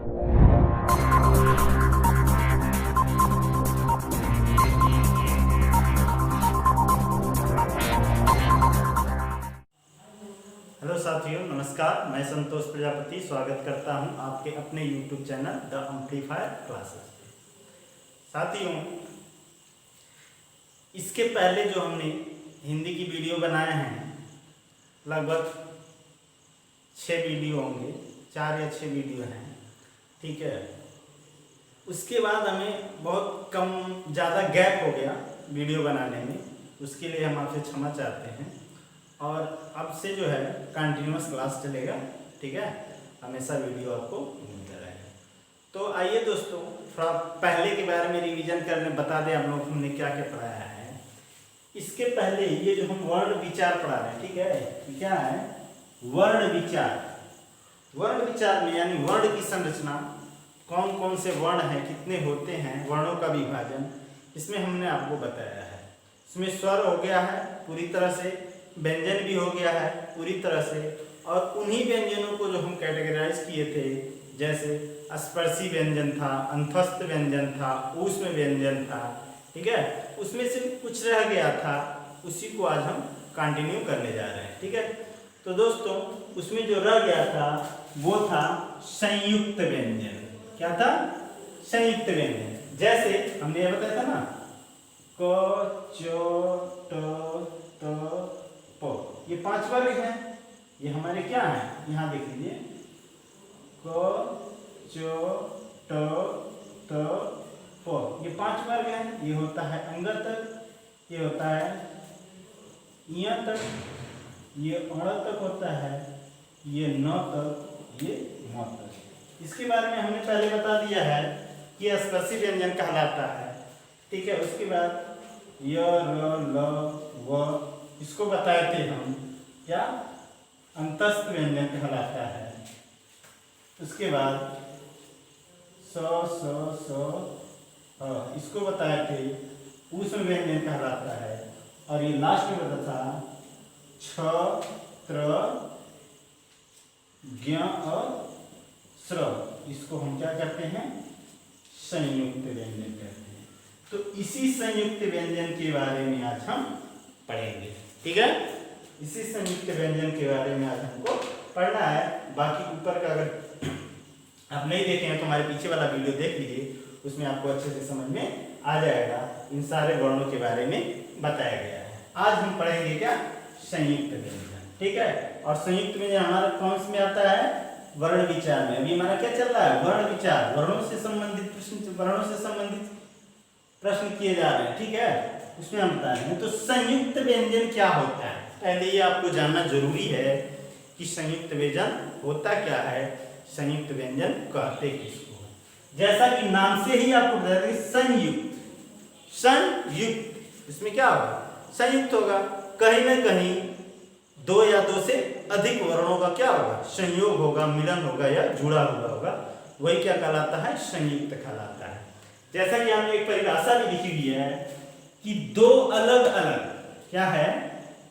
Hello साथियों, नमस्कार। मैं संतोष प्रजापति स्वागत करता हूं आपके अपने YouTube channel the amplifier classes पे। साथियों, इसके पहले जो हमने हिंदी की वीडियो बनाए हैं, लगभग 6 वीडियो होंगे, 4 या 6 वीडियो हैं, ठीक है। उसके बाद हमें बहुत कम ज़्यादा गैप हो गया वीडियो बनाने में, उसके लिए हम आपसे क्षमा चाहते हैं। और अब से जो है कंटिन्यूअस क्लास चलेगा, ठीक है, हमेशा वीडियो आपको मिलता रहेगा। तो आइए दोस्तों, थोड़ा पहले के बारे में रिवीजन करने बता दें आप लोग हमने क्या क्या पढ़ाया है। इसके पहले ये जो हम वर्ण विचार पढ़ा रहे हैं, ठीक है, क्या है वर्ण विचार। वर्ण विचार में यानी वर्ण की संरचना, कौन कौन से वर्ण हैं, कितने होते हैं, वर्णों का विभाजन, इसमें हमने आपको बताया है। इसमें स्वर हो गया है पूरी तरह से, व्यंजन भी हो गया है पूरी तरह से, और उन्हीं व्यंजनों को जो हम कैटेगराइज किए थे, जैसे स्पर्शी व्यंजन था, अंतस्थ व्यंजन था, ऊष्म व्यंजन था, ठीक है, उसमें से कुछ रह गया था, उसी को आज हम कंटिन्यू करने जा रहे हैं, ठीक है। तो दोस्तों, उसमें जो रह गया था वो था संयुक्त व्यंजन। क्या था? संयुक्त व्यंजन। जैसे हमने ये बताया था ना, क च ट त प, ये 5 वर्ग हैं, ये हमारे क्या है, यहाँ देख लीजिए, क च ट त प, ये 5 वर्ग हैं। ये होता है अंग तक, ये होता है इया तक, ये अण तक होता है, ये न तक, ये म तक। इसके बारे में हमने पहले बता दिया है कि यह स्पर्शी व्यंजन कहलाता है, ठीक है। उसके बाद य र ल व, इसको बताए थे हम, क्या अंतस्थ व्यंजन कहलाता है। उसके बाद स स स, इसको बताए थे ऊष्म व्यंजन कहलाता है। और ये लास्ट में बता था छ त्र ज्ञ और स्र, इसको हम क्या करते हैं, संयुक्त व्यंजन कहते हैं। तो इसी संयुक्त व्यंजन के बारे में आज हम पढ़ेंगे, ठीक है। इसी संयुक्त व्यंजन के बारे में आज हमको पढ़ना है। बाकी ऊपर का अगर आप नहीं देखे हैं तो हमारे पीछे वाला वीडियो देख लीजिए, उसमें आपको अच्छे से समझ में आ जाएगा, इन सारे वर्णों के बारे में बताया गया है। आज हम पढ़ेंगे क्या, संयुक्त व्यंजन, ठीक है। और संयुक्त व्यंजन हमारा कौन से में आता है, वर्ण विचार में। अभी हमारा क्या चल रहा है, वर्ण विचार, वर्णों से संबंधित प्रश्न, वर्णों से संबंधित प्रश्न किए जा रहे हैं, ठीक है, उसमें हम बता रहे हैं। तो संयुक्त व्यंजन क्या होता है, पहले ये आपको जानना जरूरी है कि संयुक्त व्यंजन होता क्या है, संयुक्त व्यंजन कहते किसको। जैसा कि नाम से ही आपको बता दें, संयुक्त, संयुक्त, इसमें क्या होगा, संयुक्त होगा। कहीं ना कहीं 2 या 2 से अधिक वर्णों का क्या होगा, संयोग होगा, मिलन होगा या जुड़ा हुआ होगा, वही क्या कहलाता है, संयुक्त कहलाता है। जैसा कि हमने एक परिभाषा भी लिखी हुई है कि 2 अलग अलग, क्या है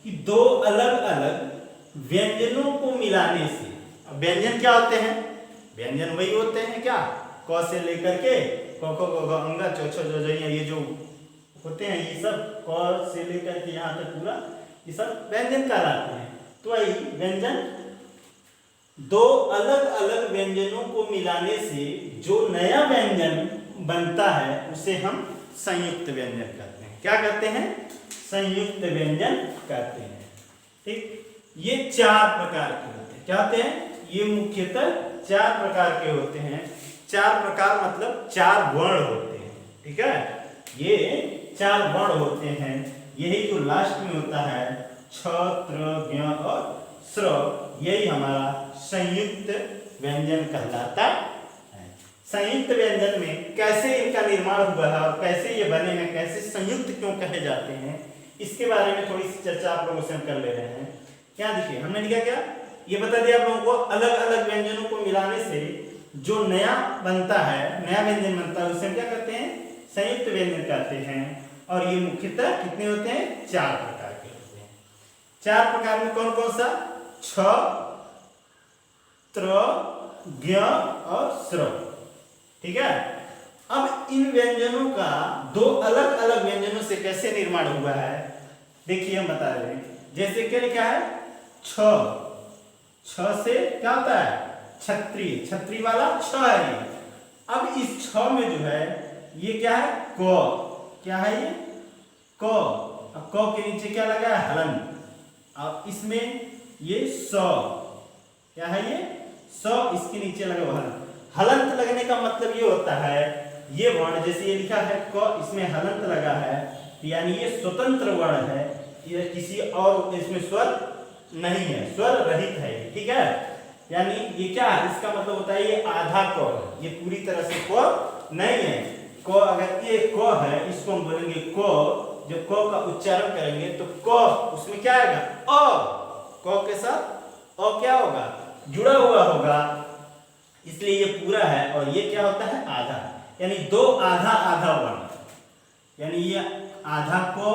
कि 2 अलग अलग व्यंजनों को मिलाने से, अब व्यंजन क्या होते हैं, व्यंजन वही होते हैं क्या, क से लेकर के क ख ग घ अंग च छ ज झ, ये जो होते हैं, ये सब क से लेकर के यहाँ तक पूरा, ये सब व्यंजन कहलाते हैं। तो वही व्यंजन 2 अलग अलग व्यंजनों को मिलाने से जो नया व्यंजन बनता है उसे हम संयुक्त व्यंजन कहते हैं। क्या कहते हैं, संयुक्त व्यंजन कहते हैं, ठीक। ये 4 प्रकार के होते हैं। क्या होते हैं, ये मुख्यतः 4 प्रकार के होते हैं। 4 प्रकार मतलब 4 वर्ण होते हैं, ठीक है, ये 4 वर्ण होते हैं। यही जो लास्ट में होता है छ त्र ज्ञ और स्र, यही हमारा संयुक्त व्यंजन कहलाता है। संयुक्त व्यंजन में कैसे इनका निर्माण हुआ है और कैसे ये बने हैं, कैसे संयुक्त क्यों कहे जाते हैं, इसके बारे में थोड़ी सी चर्चा आप लोगों से हम कर ले रहे हैं। क्या देखिए, हमने लिखा क्या, ये बता दिया आप लोगों को, अलग अलग व्यंजनों को मिलाने से जो नया बनता है, नया व्यंजन बनता है, उसे हम क्या कहते हैं, संयुक्त व्यंजन कहते हैं। और ये मुख्यतः कितने होते हैं, 4 प्रकार के होते हैं। 4 प्रकार में कौन कौन सा, छ त्र ज्ञ और स्र, ठीक है। अब इन व्यंजनों का दो अलग अलग व्यंजनों से कैसे निर्माण हुआ है देखिए हम बता रहे हैं। जैसे क्या लिखा है छ, छ से क्या होता है छत्री, छत्री वाला छ है ये। अब इस छ में जो है ये क्या है क, क्या है ये क। अब क के नीचे क्या लगा है हलन। अब इसमें ये स, क्या है ये स, इसके नीचे लगा हुआ हलन। हलंत लगने का मतलब ये होता है ये वर्ण जैसे ये लिखा है क, इसमें हलंत लगा है यानी ये स्वतंत्र वर्ण है, ये किसी और इसमें स्वर नहीं है, स्वर रहित है, ठीक है। यानी ये क्या है इसका मतलब होता है ये आधा क है, ये पूरी तरह से क नहीं है। क अगर ये क है इसको हम बोलेंगे क, जब क का उच्चारण करेंगे तो क उसमें क्या आएगा अ, क के साथ अ क्या होगा जुड़ा हुआ होगा, इसलिए ये पूरा है और ये क्या होता है आधा, यानी दो आधा आधा वर्ण। यानी ये आधा को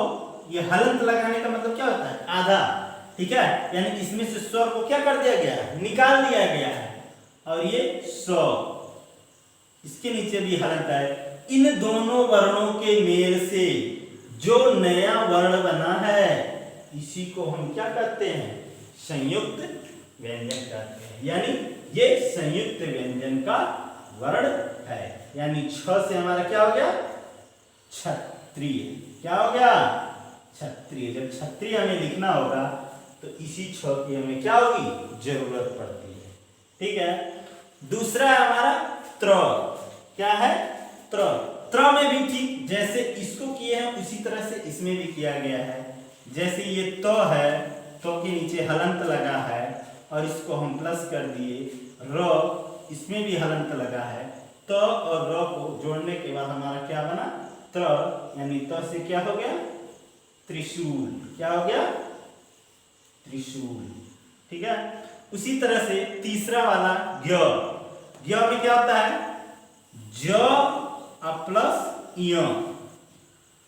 ये हलंत लगाने का मतलब क्या होता है आधा, ठीक है। यानी इसमें से स्वर को क्या कर दिया गया है निकाल दिया गया है और ये स, इसके नीचे भी हलंत है। इन दोनों वर्णों के मेल से जो नया वर्ण बना है इसी को हम क्या कहते हैं संयुक्त व्यंजन कहते हैं। यानी ये संयुक्त व्यंजन का वर्ण है। यानी छ से हमारा क्या हो गया क्षत्रिय, क्या हो गया क्षत्रिय। जब क्षत्रिय हमें लिखना होगा तो इसी छ की हमें क्या होगी जरूरत पड़ती है, ठीक है। दूसरा है हमारा त्र, क्या है त्र। त्र में भी ठीक जैसे इसको किए हैं उसी तरह से इसमें भी किया गया है। जैसे ये तो है, तो के नीचे हलंत लगा है और इसको हम प्लस कर दिए, र इसमें भी हलंत लगा है, त और र को जोड़ने के बाद हमारा क्या बना त्र, यानी त से क्या हो गया त्रिशूल, क्या हो गया त्रिशूल, ठीक है। उसी तरह से तीसरा वाला ज्ञ, ज्ञ में क्या होता है ज प्लस य,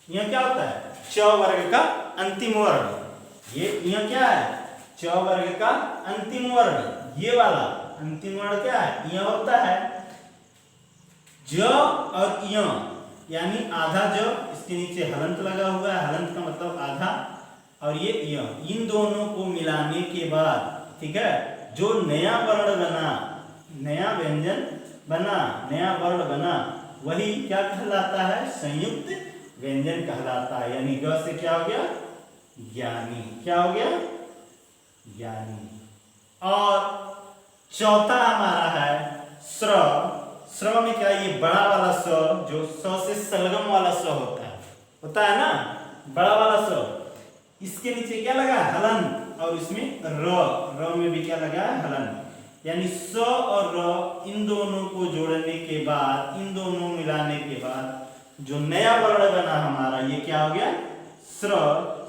यह क्या होता है च वर्ग का अंतिम वर्ण। ये यह क्या है च वर्ग का अंतिम वर्ण, ये वाला अंतिम वर्ण क्या है यह होता है ज और य, यानी आधा ज, इसके नीचे हलंत लगा हुआ है, हलंत का मतलब आधा, और ये य, इन दोनों को मिलाने के बाद ठीक है जो नया वर्ण बना, नया व्यंजन बना, नया वर्ण बना, वही क्या कहलाता है संयुक्त व्यंजन कहलाता है। यानी ग से क्या हो गया ज्ञानी, क्या हो गया ज्ञानी। और चौथा हमारा है स्र, स्र में क्या ये बड़ा वाला स, जो स से सलगम वाला स होता है ना बड़ा वाला स, इसके नीचे क्या लगा हलन और इसमें र, र में भी क्या लगा है हलन। यानी स और र इन दोनों को जोड़ने के बाद, इन दोनों मिलाने के बाद जो नया वर्ण बना हमारा ये क्या हो गया स्र,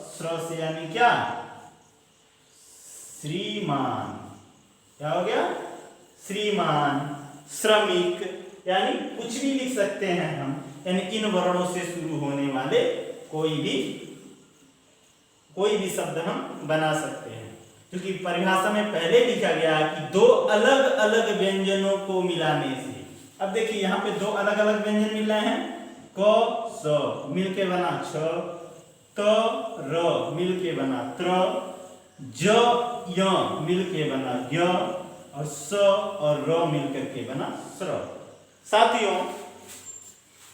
स्र से यानी क्या श्रीमान, क्या हो गया श्रीमान, श्रमिक, यानी कुछ भी लिख सकते हैं हम, यानी इन वर्णों से शुरू होने वाले कोई भी शब्द हम बना सकते हैं। क्योंकि परिभाषा में पहले लिखा गया कि दो अलग अलग व्यंजनों को मिलाने से। अब देखिए यहाँ पे दो अलग अलग व्यंजन मिल रहे हैं, क स मिलके बना छ, त र मिलके बना त्र, ज य मिलके बना ज्ञ, और स और र मिलकर के बना स्र। साथियों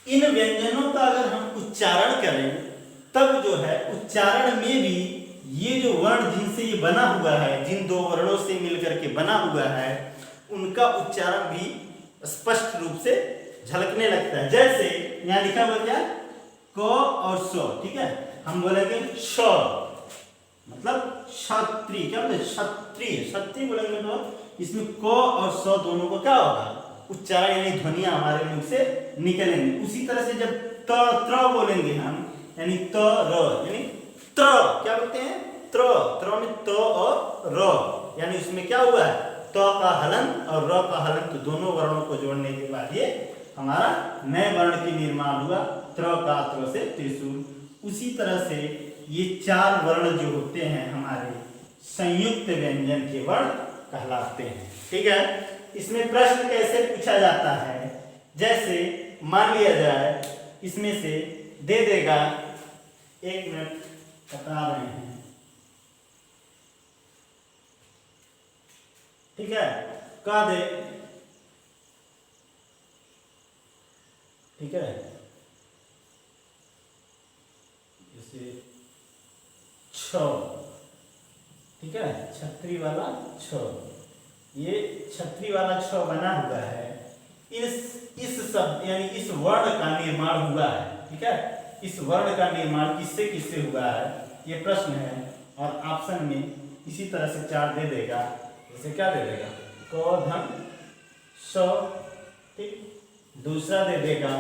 इन व्यंजनों का अगर हम उच्चारण करें तब जो है उच्चारण में भी ये जो वर्ण जिनसे ये बना हुआ है, जिन दो वर्णों से मिलकर के बना हुआ है, उनका उच्चारण भी स्पष्ट रूप से झलकने लगता है। जैसे यहाँ लिखा हुआ क्या क और स, ठीक है, हम बोलेंगे श मतलब क्षत्रिय, क्या बोले क्षत्रिय, क्षत्रिय बोलेंगे तो इसमें क और स दोनों को क्या होगा उच्चारण, यानी ध्वनियां हमारे मुंह से निकलेंगी। उसी तरह से जब त त्र बोलेंगे हम, यानी त र, यानी त्र क्या बोलते हैं त्र, त्र में त और र, यानी उसमें क्या हुआ है त का हलन और र का हलन, तो दोनों वर्णों को जोड़ने के बाद ये हमारा नए वर्ण की निर्माण हुआ त्र का त्र से त्रिशूल। उसी तरह से ये चार वर्ण जो होते हैं हमारे संयुक्त व्यंजन के वर्ण कहलाते हैं, ठीक है। इसमें प्रश्न कैसे पूछा जाता है जैसे मान लिया जाए इसमें से दे देगा, 1 मिनट बता रहे हैं, ठीक है, का दे, ठीक है, जैसे 6, ठीक है, छतरी वाला 6, ये छतरी वाला 6 बना हुआ है। इस शब्द यानी इस वर्ण का निर्माण हुआ है, ठीक है, इस वर्ण का निर्माण किससे किससे हुआ है, ये प्रश्न है। और ऑप्शन में इसी तरह से 4 दे देगा, जैसे क्या दे देगा, क धन स, ठीक, दूसरा दे देगा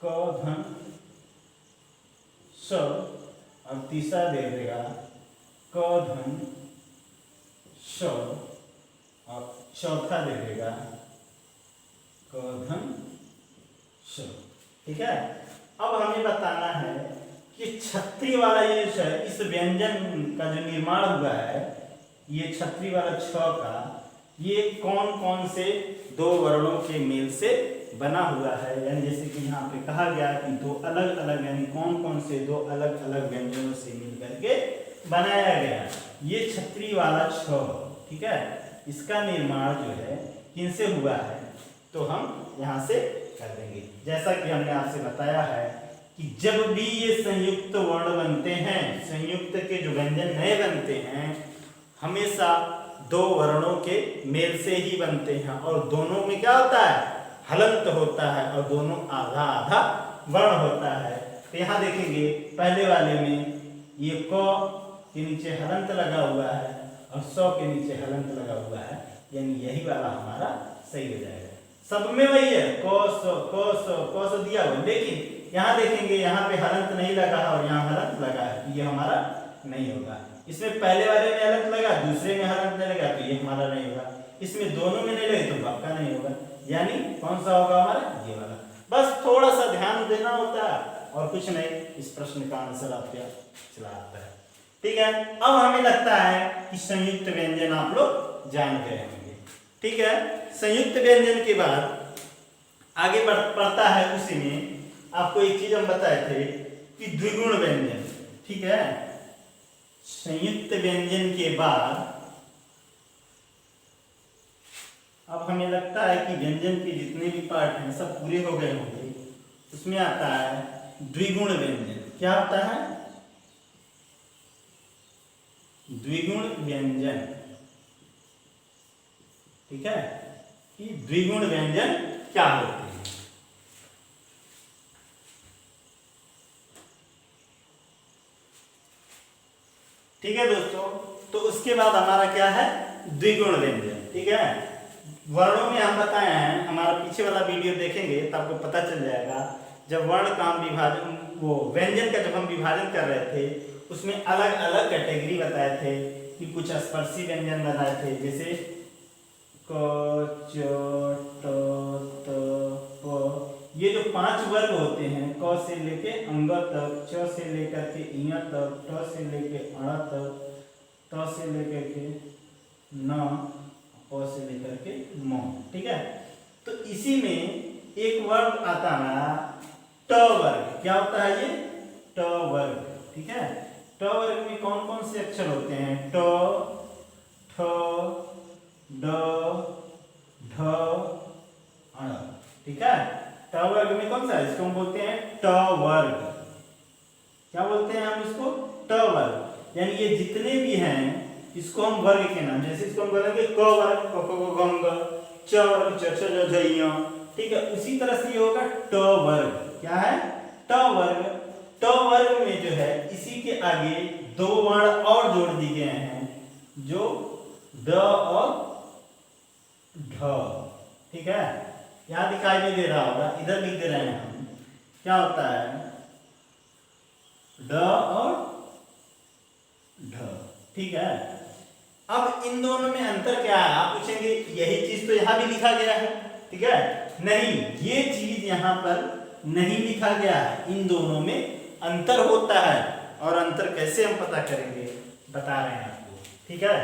क धन स, और तीसरा दे देगा क धन स, और चौथा दे देगा क धन स, ठीक है। अब हमें बताना है कि छतरी वाला ये जो है, इस व्यंजन का जो निर्माण हुआ है, ये छतरी वाला 6 का, ये कौन कौन से 2 वर्णों के मेल से बना हुआ है। यानी जैसे कि यहाँ पे कहा गया कि 2 अलग अलग, यानी कौन कौन से 2 अलग अलग व्यंजनों से मिल करके बनाया गया। ये छतरी वाला 6, ठीक है, इसका निर्माण जो है किनसे हुआ है, तो हम यहाँ से कर देंगे। जैसा कि हमने आपसे बताया है कि जब भी ये संयुक्त वर्ण बनते हैं, संयुक्त के जो व्यंजन नए बनते हैं, हमेशा 2 वर्णों के मेल से ही बनते हैं, और दोनों में क्या होता है, हलंत होता है, और दोनों आधा आधा वर्ण होता है। तो यहाँ देखेंगे पहले वाले में ये क के नीचे हलंत लगा हुआ है, और 100 के नीचे हलंत लगा हुआ है, यानी यही वाला हमारा सही हो जाएगा। सब में वही है, क दिया हुआ, लेकिन यहाँ देखेंगे यहाँ पे हलंत नहीं लगा है और यहाँ हलंत लगा है, तो ये हमारा नहीं होगा। इसमें पहले वाले में हलंत लगा, दूसरे में हलंत नहीं लगा, तो ये हमारा नहीं होगा। इसमें दोनों में नहीं लगे तो पक्का नहीं होगा, यानी कौन सा होगा हमारा, ये वाला। बस थोड़ा सा ध्यान देना होता है और कुछ नहीं, इस प्रश्न का आंसर आपके चला आता है, ठीक है। अब हमें लगता है कि संयुक्त व्यंजन आप लोग जान गए होंगे, ठीक है। संयुक्त व्यंजन के बाद आगे पढ़ता है, उसी में आपको एक चीज हम बताए थे कि द्विगुण व्यंजन, ठीक है। संयुक्त व्यंजन के बाद अब हमें लगता है कि व्यंजन के जितने भी पार्ट हैं सब पूरे हो गए होंगे। उसमें आता है द्विगुण व्यंजन। क्या होता है द्विगुण व्यंजन, ठीक है, कि द्विगुण व्यंजन क्या होते हैं। ठीक है दोस्तों, तो उसके बाद हमारा क्या है, द्विगुण व्यंजन, ठीक है। वर्णों में हम बताए हैं, हमारा पीछे वाला वीडियो देखेंगे तो आपको पता चल जाएगा। जब वर्ण का हम विभाजन, वो व्यंजन का जब हम विभाजन कर रहे थे, उसमें अलग अलग कैटेगरी बताए थे कि कुछ स्पर्शी व्यंजन बनाए थे, जैसे क च ट त प, ये जो 5 वर्ग होते हैं, क से लेके अंग तक, च से लेकर के इय तक, ट से लेके अण तक, त से लेकर के न, प से लेकर के म, ठीक है। तो इसी में एक वर्ग आता है ट वर्ग। क्या होता है ये ट वर्ग, ठीक है। ट वर्ग में कौन कौन से अक्षर होते हैं, ट, ठ, ड, ढ, अण, ठीक है। ट वर्ग में कौन सा है, इसको हम बोलते हैं ट वर्ग। क्या बोलते हैं हम इसको, ट वर्ग। यानी ये जितने भी हैं इसको हम वर्ग के नाम, जैसे इसको हम बोलेंगे क वर्ग, क ख ग घ, च वर्ग, च छ ज झ ञ, ठीक है। उसी तरह से ये होगा ट वर्ग। क्या है, ट वर्ग। ट वर्ग में जो है इसी के आगे 2 वर्ण और जोड़ दिए गए हैं, जो ड और ढ, ठीक है। यहाँ दिखाई नहीं दे रहा होगा, इधर लिख दे रहे हैं हम। क्या होता है ड और ढ, ठीक है। अब इन दोनों में अंतर क्या है, आप पूछेंगे यही चीज तो यहाँ भी लिखा गया है, ठीक है। नहीं, ये चीज यहाँ पर नहीं लिखा गया है, इन दोनों में अंतर होता है। और अंतर कैसे हम पता करेंगे, बता रहे हैं आपको, ठीक है।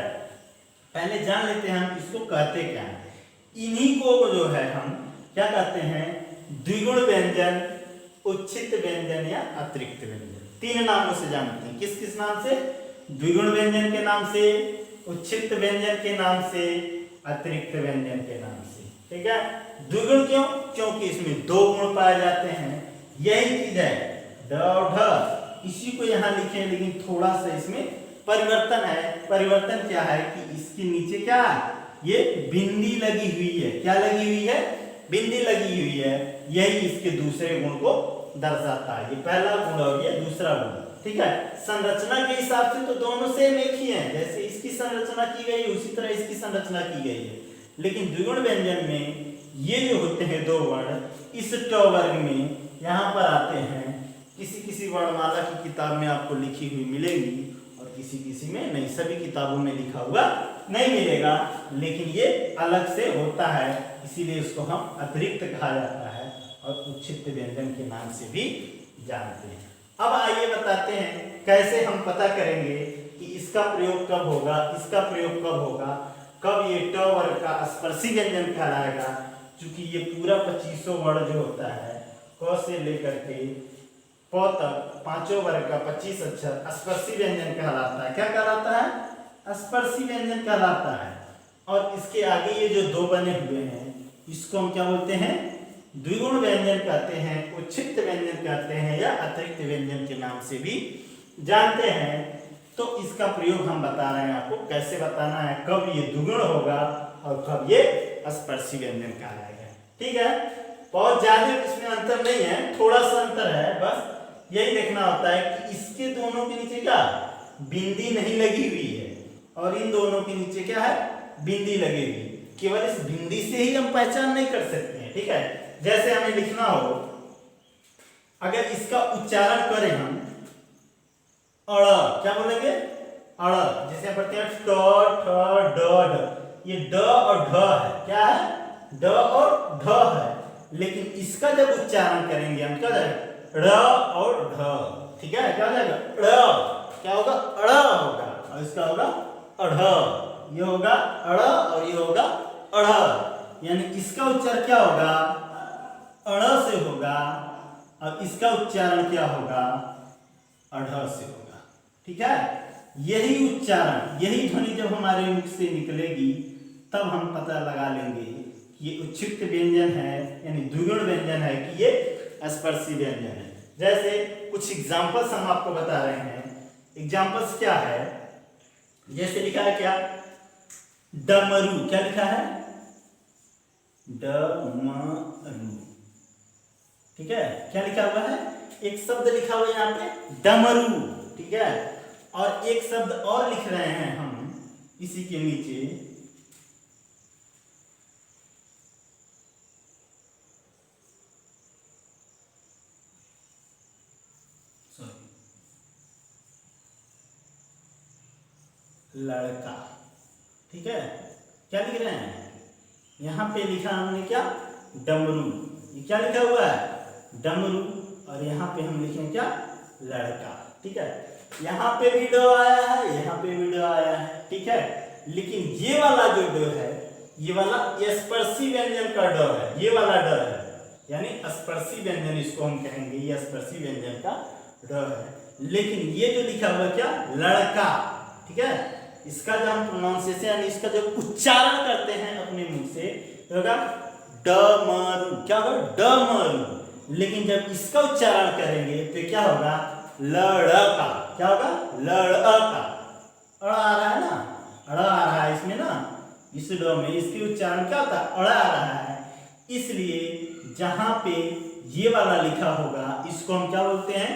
पहले जान लेते हैं हम इसको कहते क्या है। इन्हीं को जो है हम क्या कहते हैं? द्विगुण व्यंजन, उच्छित व्यंजन या अतिरिक्त व्यंजन। तीन नामों से जानते हैं। किस किस नाम से? द्विगुण व्यंजन के नाम से, उच्छित व्यंजन के नाम से, अतिरिक्त व्यंजन के नाम से। ठीक है, द्विगुण क्यों? क्योंकि इसमें दो गुण पाए जाते हैं। यही चीज है ड और ढ, इसी को यहाँ लिखे हैं, लेकिन थोड़ा सा इसमें परिवर्तन है। परिवर्तन क्या है कि इसके नीचे क्या है? ये बिंदी लगी हुई है। क्या लगी हुई है? बिंदी लगी हुई है। यही इसके दूसरे गुण को दर्शाता है। ये पहला गुण और ये दूसरा गुण। ठीक है, संरचना के हिसाब से तो दोनों सेम एक ही है। जैसे इसकी संरचना की गई उसी तरह इसकी संरचना की गई है। लेकिन द्विगुण व्यंजन में ये जो होते हैं दो वर्ण, इस ट वर्ग में यहाँ पर आते हैं। किसी किसी वर्णमाला की किताब में आपको लिखी हुई मिलेगी और किसी किसी में नहीं। सभी किताबों में लिखा हुआ नहीं मिलेगा, लेकिन ये अलग से होता है, इसीलिए इसको हम अतिरिक्त कहा जाता है और उच्छित व्यंजन के नाम से भी जानते हैं। अब आइए बताते हैं कैसे हम पता करेंगे कि इसका प्रयोग कब होगा, इसका प्रयोग कब होगा, कब ये ट वर्ग का स्पर्शी व्यंजन कहलाएगा। क्योंकि ये पूरा 25 वर्ण जो होता है, क से लेकर के प तक पांचों वर्ग का 25 अक्षर स्पर्शी व्यंजन कहलाता है। क्या कहलाता है? स्पर्शी व्यंजन कहलाता है। और इसके आगे ये जो दो बने हुए हैं, इसको हम क्या बोलते हैं? द्विगुण व्यंजन कहते हैं, उच्छित व्यंजन कहते हैं या अतिरिक्त व्यंजन के नाम से भी जानते हैं। तो इसका प्रयोग हम बता रहे हैं आपको, कैसे बताना है, कब ये द्विगुण होगा और कब ये स्पर्शी व्यंजन कहलाएगा। ठीक है, बहुत ज्यादा इसमें अंतर नहीं है, थोड़ा सा अंतर है। बस यही देखना होता है कि इसके दोनों के नीचे क्या बिंदी नहीं लगी हुई है और इन दोनों के नीचे क्या है? बिंदी लगी हुई। केवल इस बिंदी से ही हम पहचान नहीं कर सकते हैं। ठीक है, जैसे हमें लिखना हो, अगर इसका उच्चारण करें हम अड़, क्या बोलेंगे? अड़। जैसे पढ़ते हैं ट ठ ड ढ, ये ड और ढ है। क्या है? ड और ढ है। लेकिन इसका जब उच्चारण करेंगे हम क्या जाएगा? ड़ और ढ। ठीक है, क्या हो जाएगा? ड़। क्या होगा? अड़ होगा। और इसका होगा अढ़। ये होगा अड़ और ये होगा अढ़। यानी इसका उच्चारण क्या होगा? अड़ से होगा और इसका उच्चारण क्या होगा? अढ़ से होगा। ठीक है, यही उच्चारण, यही ध्वनि जब हमारे मुख से निकलेगी तब हम पता लगा लेंगे कि ये उच्छित व्यंजन है, यानी द्विगुण व्यंजन है कि ये स्पर्शी व्यंजन है। जैसे कुछ एग्जांपल्स हम आपको बता रहे हैं। एग्जांपल्स क्या है? जैसे लिखा है क्या? डमरू। क्या लिखा है? डमरू। ठीक है, क्या लिखा हुआ है? एक शब्द लिखा हुआ है यहाँ पे डमरू। ठीक है, और एक शब्द और लिख रहे हैं हम इसी के नीचे, लड़का। ठीक है, क्या लिख रहे हैं? यहाँ पे लिखा हमने क्या? डमरू। ये क्या लिखा हुआ है? डमरू। और यहाँ पे हम लिखे क्या? लड़का। ठीक है, यहाँ पे भी ड आया है, यहाँ पे भी ड आया है। ठीक है, लेकिन ये वाला जो ड है, ये वाला स्पर्शी व्यंजन का ड है। ये वाला ड है, यानी स्पर्शी व्यंजन इसको हम कहेंगे, ये स्पर्शी व्यंजन का ड है। लेकिन ये जो लिखा हुआ क्या? लड़का। ठीक है, इसका जो हम प्रोनाउंसिएशन यानी इसका जो उच्चारण करते हैं अपने मुंह से तो होगा डमरू। क्या होगा? डमरू। लेकिन जब इसका उच्चारण करेंगे तो क्या होगा? लड़का। क्या होगा? लड़का। अड़ आ रहा है ना, अड़ आ रहा है इसमें ना, इस ड में इसकी उच्चारण क्या होता है? अड़ आ रहा है। इसलिए जहां पे ये वाला लिखा होगा इसको हम क्या बोलते हैं?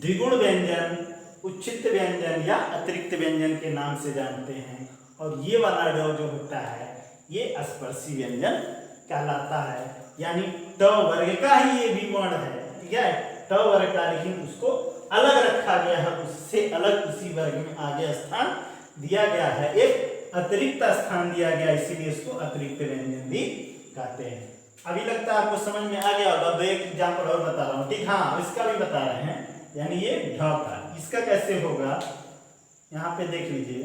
द्विगुण व्यंजन, उच्छित व्यंजन या अतिरिक्त व्यंजन के नाम से जानते हैं। और ये वाला ड जो होता है ये स्पर्शी व्यंजन कहलाता है, यानी ट वर्ग का ही ये भी वर्ण है। ठीक है, ट वर्ग का, लेकिन उसको अलग रखा गया है, उससे अलग उसी वर्ग में आगे स्थान दिया गया है, एक अतिरिक्त स्थान दिया गया, इसीलिए इसको अतिरिक्त व्यंजन भी कहते हैं। अभी लगता है आपको समझ में आ गया होगा। दो एक एग्जाम्पल और बता रहा हूँ। ठीक, हाँ, इसका भी बता रहे हैं, यानी ये ढ का। इसका कैसे होगा? यहाँ पे देख लीजिए,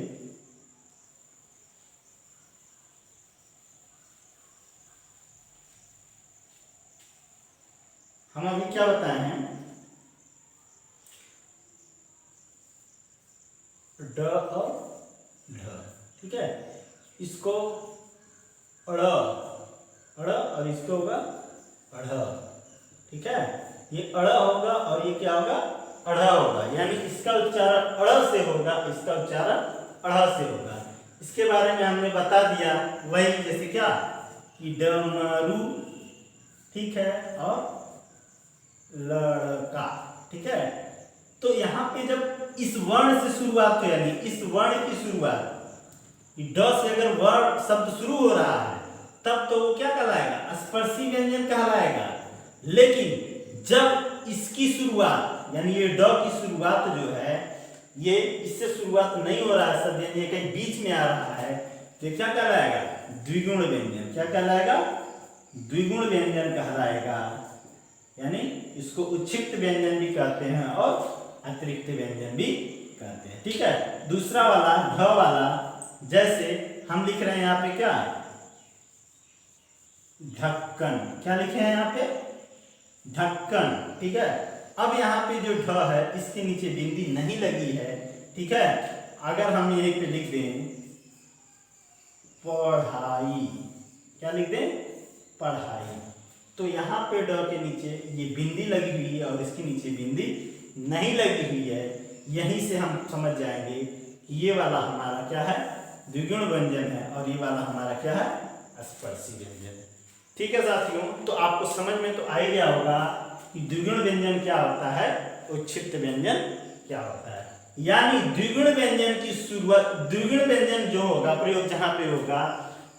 हम अभी क्या बताए हैं, ड और ढ, ठीक है। इसको अड़ अड़ और इसको होगा अढ़, ठीक है। ये अड़ होगा और ये क्या होगा, अढ़ होगा, यानी इसका उच्चारण अड़ से होगा, इसका उच्चारण अढ़ से होगा। इसके बारे में हमने बता दिया, वही जैसे क्या कि डमरू, ठीक है, और लड़का, ठीक है। तो यहाँ पे जब इस वर्ण से शुरुआत हो, यानी इस वर्ण की शुरुआत ड से अगर वर्ण शब्द शुरू हो रहा है तब तो वो क्या कहलाएगा, स्पर्शी व्यंजन कहलाएगा। लेकिन जब इसकी शुरुआत यानी ये ड की शुरुआत जो है ये इससे शुरुआत नहीं हो रहा है शब्द, यानी ये कहीं बीच में आ रहा है, तो क्या कहलाएगा, द्विगुण व्यंजन। क्या कहलाएगा, द्विगुण व्यंजन कहलाएगा। यानी इसको उच्छिष्ट व्यंजन भी कहते हैं और अतिरिक्त व्यंजन भी कहते हैं, ठीक है। दूसरा वाला ढ वाला, जैसे हम लिख रहे हैं यहाँ पे क्या, ढक्कन, क्या लिखे हैं यहाँ पे, ढक्कन, ठीक है। अब यहाँ पे जो ढ है इसके नीचे बिंदी नहीं लगी है, ठीक है। अगर हम यहीं पे लिख दें पढ़ाई, क्या लिख दें, पढ़ाई, तो यहाँ पे ड के नीचे ये बिंदी लगी हुई है और इसके नीचे बिंदी नहीं लगी हुई है। यहीं से हम समझ जाएंगे कि ये वाला हमारा क्या है, द्विगुण व्यंजन है और ये वाला हमारा क्या है, स्पर्शी व्यंजन। ठीक है साथियों, तो आपको समझ में तो आ ही गया होगा कि द्विगुण व्यंजन क्या होता है, उच्छिष्ट व्यंजन क्या होता है। यानी द्विगुण व्यंजन की शुरुआत, द्विगुण व्यंजन जो होगा प्रयोग जहां पे होगा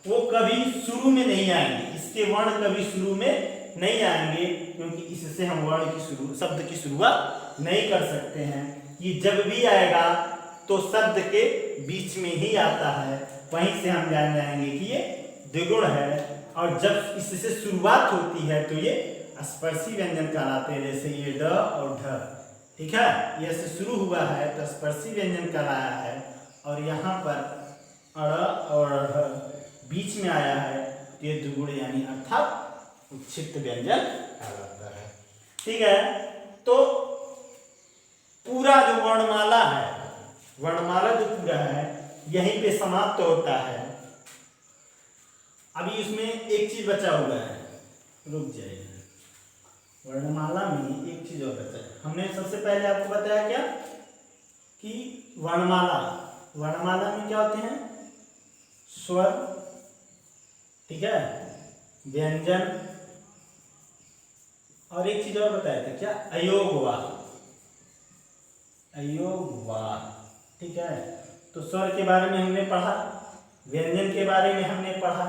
वो कभी शुरू में नहीं आएंगे, इसके वर्ण कभी शुरू में नहीं आएंगे, क्योंकि इससे हम वर्ण की शुरू, शब्द की शुरुआत नहीं कर सकते हैं। ये जब भी आएगा तो शब्द के बीच में ही आता है, वहीं से हम जान जाएंगे कि ये द्विगुण है। और जब इससे शुरुआत होती है तो ये स्पर्शी व्यंजन कहलाते हैं, जैसे ये ड और ढ, ठीक है। ये से शुरू हुआ है तो स्पर्शी व्यंजन कहलाया है, और यहाँ पर अड़ और ढ बीच में आया है तो ये द्विगुण यानी अर्थात उच्छिष्ट व्यंजन कहलाता है, ठीक है। तो पूरा जो वर्णमाला है, वर्णमाला जो पूरा है यहीं पे समाप्त होता है। अभी उसमें एक चीज बचा हुआ है, रुक जाइए, वर्णमाला में एक चीज और बचा है। हमने सबसे पहले आपको बताया क्या कि वर्णमाला, वर्णमाला में क्या होते हैं, स्वर, ठीक है, व्यंजन, और एक चीज और बताया था क्या, अयोगवाह, अयोगवाह, ठीक है। तो स्वर के बारे में हमने पढ़ा, व्यंजन के बारे में हमने पढ़ा।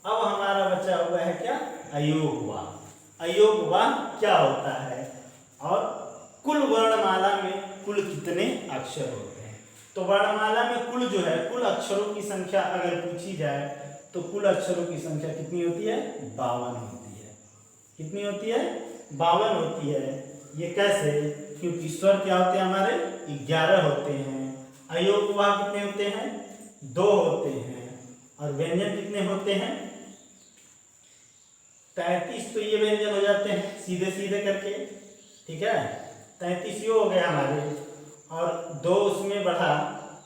अब हमारा बचा हुआ है क्या, अयोगवाह। अयोगवाह क्या होता है और कुल वर्णमाला में कुल कितने अक्षर होते हैं। तो वर्णमाला में कुल जो है, कुल अक्षरों की संख्या अगर पूछी जाए तो कुल अक्षरों की संख्या कितनी होती है, 52 होती है। कितनी होती है, 52 होती है। ये कैसे, क्योंकि स्वर क्या होते हैं हमारे 11 होते हैं, अयोगवाह कितने होते हैं, 2 होते हैं, और व्यंजन कितने होते हैं, 33। तो ये व्यंजन हो जाते हैं सीधे सीधे करके, ठीक है। 33 ये हो गए हमारे, और 2 उसमें बढ़ा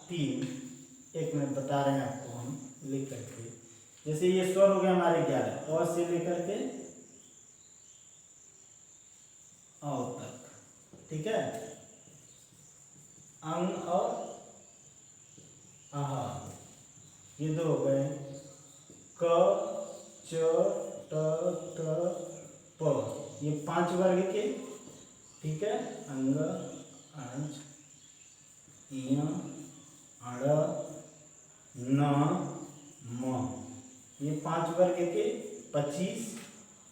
3, एक मिनट बता रहे हैं आपको हम लिख करके। जैसे ये स्वर हो गए हमारे 11, और से लेकर के औ तक, ठीक है। अंग और आहा, ये 2 हो गए, क च ट ट प, ये 5 वर्ग के, ठीक है। अंग, अंज, इय, अड़, न, म, ये 5 वर्ग के 25,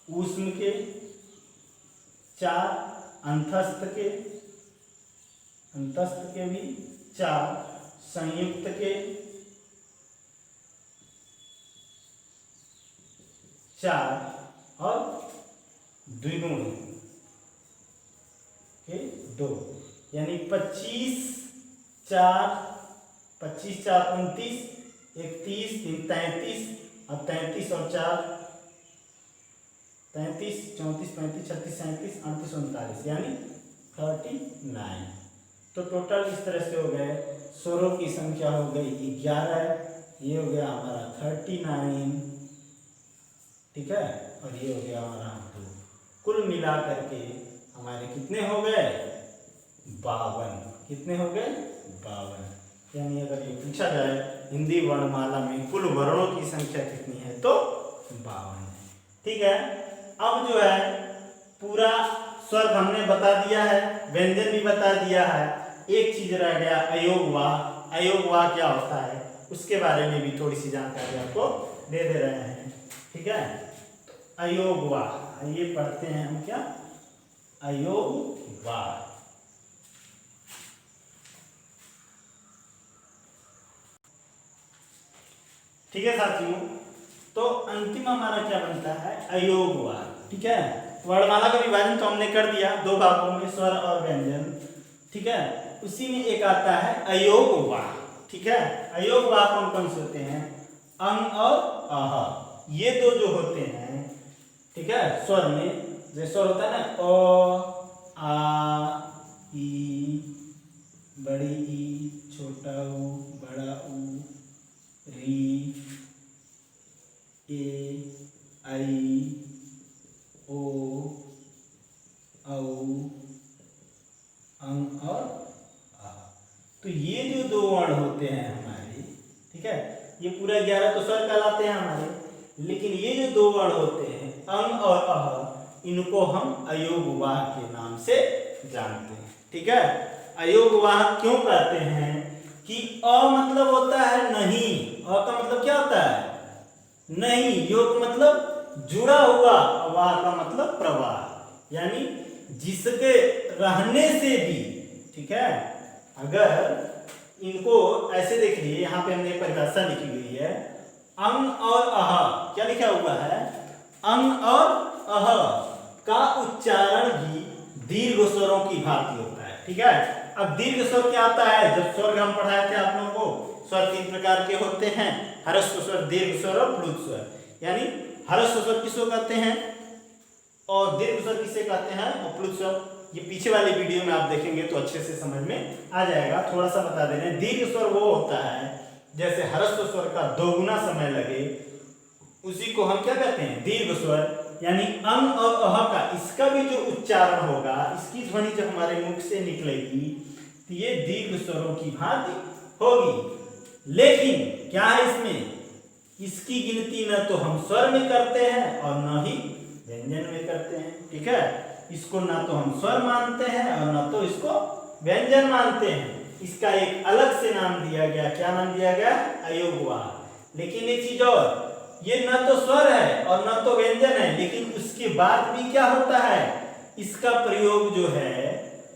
ऊष्म के 4, अंतस्थ के भी 4, संयुक्त के 4, और द्विगुण के 2, यानी 25 4 25 4 29, 31 3 33, और 33 और 4 33, 34, 35, 36, 37, 38, 39 यानी 39। तो टोटल इस तरह से हो गए, स्वरों की संख्या हो गई 11, ये हो गया हमारा 39, ठीक है, और ये हो गया हमारा 2। कुल मिला करके हमारे कितने हो गए? 52। कितने हो गए? 52। यानी अगर ये पूछा जाए हिंदी वर्णमाला में कुल वर्णों की संख्या कितनी है तो 52 है, ठीक है। अब जो है पूरा स्वर हमने बता दिया है, व्यंजन भी बता दिया है, एक चीज रह गया अयोगवाह। अयोगवाह क्या होता है उसके बारे में भी थोड़ी सी जानकारी आपको दे रहे हैं, ठीक है। तो अयोगवाह ये पढ़ते हैं हम, क्या अयोगवाह। ठीक है साथियों, तो अंतिम हमारा क्या बनता है? अयोगवाह, ठीक है। वर्णमाला का विभाजन तो हमने कर दिया 2 भागों में, स्वर और व्यंजन, ठीक है। उसी में एक आता है अयोगवाह, ठीक है। अयोगवाह कौन कौन से होते हैं? अंग और आह, ये 2 जो होते हैं, ठीक है। स्वर में जैसे स्वर होता है ना, ओ आ ई, बड़ी ई, छोटा ऊ, बड़ा ऊ, री, ए, आई, ओ, औ, अंग और आ। तो ये जो 2 वर्ण होते हैं हमारे, ठीक है, ये पूरा 11 तो स्वर कहलाते हैं हमारे, लेकिन ये जो 2 वर्ण होते हैं अंग और अह, इनको हम अयोगवाह के नाम से जानते हैं, ठीक है। अयोगवाह क्यों कहते हैं? कि अ मतलब होता है नहीं, अ का मतलब क्या होता है? नहीं, योग मतलब जुड़ा हुआ, वाह का मतलब प्रवाह, यानी जिसके रहने से भी, ठीक है। अगर इनको ऐसे देखिए, यहाँ पे हमने परिभाषा लिखी हुई है, अंग और अह, क्या लिखा हुआ है? अंग और अह का उच्चारण भी दीर्घ स्वरों की भांति होता है, ठीक है। अब दीर्घ स्वर क्या आता है? जब स्वर हम पढ़ाए थे आप लोगों को, स्वर 3 प्रकार के होते हैं, ह्रस्व स्वर, दीर्घ स्वर और प्लुत स्वर। यानी ह्रस्व स्वर किसको कहते हैं और दीर्घ स्वर किसे कहते हैं और प्लुत स्वर, ये पीछे वाले वीडियो में आप देखेंगे तो अच्छे से समझ में आ जाएगा। थोड़ा सा बता दे रहे हैं, दीर्घ स्वर वो होता है जैसे ह्रस्व स्वर का 2 गुना समय लगे, उसी को हम क्या कहते हैं? दीर्घ स्वर। यानी अंग और अह का इसका भी जो उच्चारण होगा, इसकी ध्वनि जब हमारे मुख से निकलेगी तो ये दीर्घ स्वरों की भांति होगी। लेकिन क्या है इसमें? इसकी गिनती न तो हम स्वर में करते हैं और न ही व्यंजन में करते हैं, ठीक है। इसको ना तो हम स्वर मानते हैं और ना तो इसको व्यंजन मानते हैं। इसका एक अलग से नाम दिया गया, क्या नाम दिया गया? अयोगवाह। लेकिन एक चीज और, ये न तो स्वर है और न तो व्यंजन है, लेकिन उसके बाद भी क्या होता है? इसका प्रयोग जो है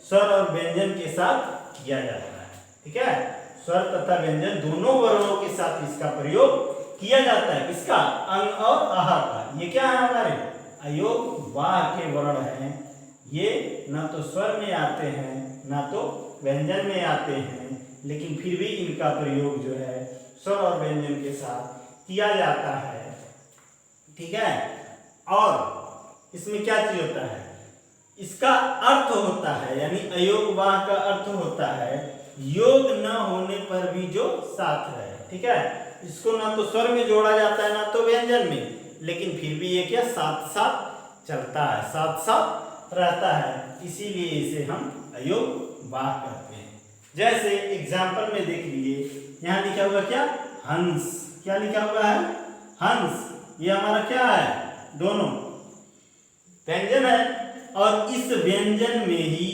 स्वर और व्यंजन के साथ किया जाता है, ठीक है। स्वर तथा व्यंजन दोनों वर्णों के साथ इसका प्रयोग किया जाता है। किसका? अंग और आह का। ये क्या है? हमारे अयोगवाह के वर्ण हैं। ये न तो स्वर में आते हैं ना तो व्यंजन में आते हैं, लेकिन फिर भी इनका प्रयोग जो है स्वर और व्यंजन के साथ किया जाता है, ठीक है। और इसमें क्या चीज होता है? इसका अर्थ होता है, यानी अयोगवाह का अर्थ होता है योग न होने पर भी जो साथ रहे, ठीक है। इसको ना तो स्वर में जोड़ा जाता है ना तो व्यंजन में, लेकिन फिर भी ये क्या साथ साथ चलता है, साथ साथ रहता है, इसीलिए इसे हम अयोगवाह कहते हैं। जैसे एग्जाम्पल में देख लीजिए, यहाँ लिखा हुआ क्या? हंस। क्या लिखा हुआ है? हंस। ये हमारा क्या है? दोनों व्यंजन है, और इस व्यंजन में ही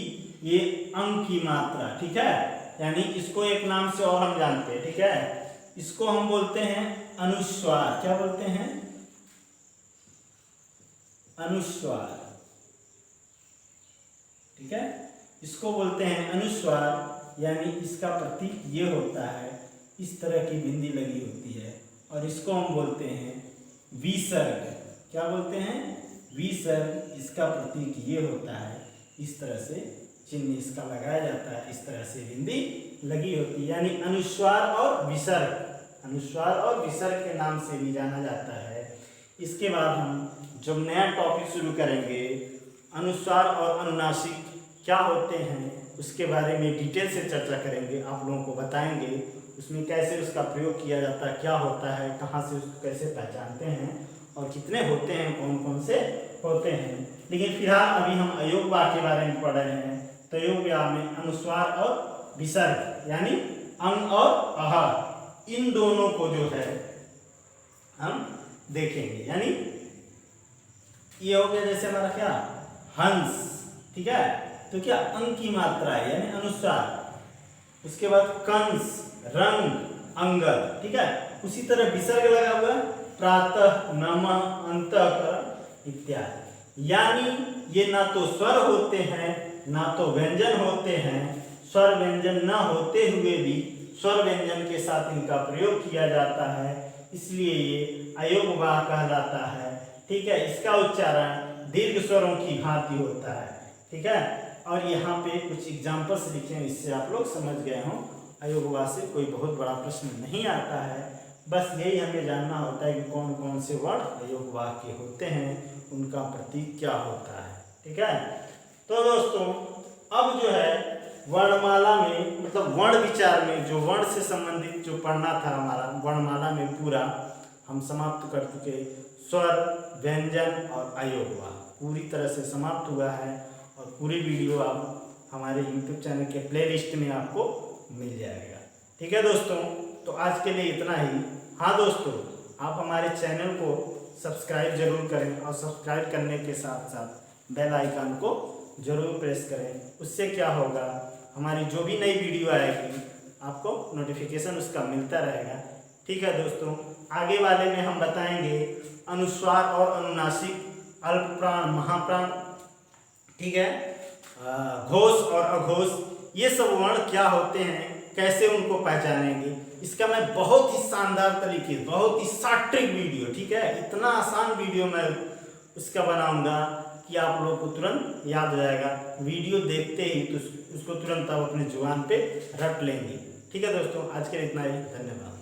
ये अंग की मात्रा, ठीक है। यानी इसको एक नाम से और हम जानते हैं, ठीक है। इसको हम बोलते हैं अनुस्वार। क्या बोलते हैं? अनुस्वार, ठीक है। इसको बोलते हैं अनुस्वार, यानी इसका प्रतीक ये होता है, इस तरह की बिंदी लगी होती है, और इसको हम बोलते हैं विसर्ग। क्या बोलते हैं? विसर्ग। इसका प्रतीक ये होता है, इस तरह से चिन्ह इसका लगाया जाता है, इस तरह से बिंदी लगी होती है, यानी अनुस्वार और विसर्ग। अनुस्वार और विसर्ग के नाम से भी जाना जाता है। इसके बाद हम जब नया टॉपिक शुरू करेंगे, अनुस्वार और अनुनासिक क्या होते हैं उसके बारे में डिटेल से चर्चा करेंगे, आप लोगों को बताएंगे उसमें कैसे उसका प्रयोग किया जाता है, क्या होता है, कहाँ से उसको कैसे पहचानते हैं और कितने होते हैं, कौन कौन से होते हैं। लेकिन फिलहाल अभी हम अयोग वाक्य के बारे में पढ़ रहे हैं। तो अयोग वाक्य में अनुस्वार और विसर्ग यानी अंग और आहार इन दोनों को जो है हम देखेंगे। यानी ये हो गया जैसे हमारा क्या हंस, ठीक है, तो क्या अंग की मात्रा है यानी अनुस्वार। उसके बाद कंस, रंग, अंगद, ठीक है। उसी तरह विसर्ग लगा हुआ प्रातः, नमः, अंतःकरण इत्यादि। यानी ये ना तो स्वर होते हैं ना तो व्यंजन होते हैं। स्वर व्यंजन न होते हुए भी स्वर व्यंजन के साथ इनका प्रयोग किया जाता है, इसलिए ये अयोग वाक्य कहलाता है, ठीक है। इसका उच्चारण दीर्घ स्वरों की भांति होता है, ठीक है। और यहाँ पे कुछ एग्जाम्पल्स लिखे हैं, इससे आप लोग समझ गए हों। अयोग वाक्य से कोई बहुत बड़ा प्रश्न नहीं आता है, बस यही हमें जानना होता है कि कौन कौन से वर्ण अयोग वाक्य होते हैं, उनका प्रतीक क्या होता है, ठीक है। तो दोस्तों अब जो है वर्णमाला में मतलब वर्ण विचार में जो वर्ण से संबंधित जो पढ़ना था हमारा वर्णमाला में पूरा हम समाप्त कर चुके। स्वर, व्यंजन और अयोग वाक्य पूरी तरह से समाप्त हुआ है और पूरी वीडियो आप हमारे YouTube चैनल के प्लेलिस्ट में आपको मिल जाएगा, ठीक है दोस्तों। तो आज के लिए इतना ही। हाँ दोस्तों, आप हमारे चैनल को सब्सक्राइब जरूर करें और सब्सक्राइब करने के साथ साथ बेल आइकन को जरूर प्रेस करें। उससे क्या होगा, हमारी जो भी नई वीडियो आएगी आपको नोटिफिकेशन उसका मिलता रहेगा, ठीक है दोस्तों। आगे वाले में हम बताएंगे अनुस्वार और अनुनासिक, अल्पप्राण, महाप्राण, ठीक है, घोष और अघोष, ये सब वर्ण क्या होते हैं, कैसे उनको पहचानेंगे, इसका मैं बहुत ही शानदार तरीके, बहुत ही साट्रिक वीडियो, ठीक है, इतना आसान वीडियो मैं उसका बनाऊंगा कि आप लोगों को तुरंत याद हो जाएगा। वीडियो देखते ही तो उसको तुरंत आप अपने जुबान पे रट लेंगे, ठीक है दोस्तों। आज के लिए इतना ही, धन्यवाद।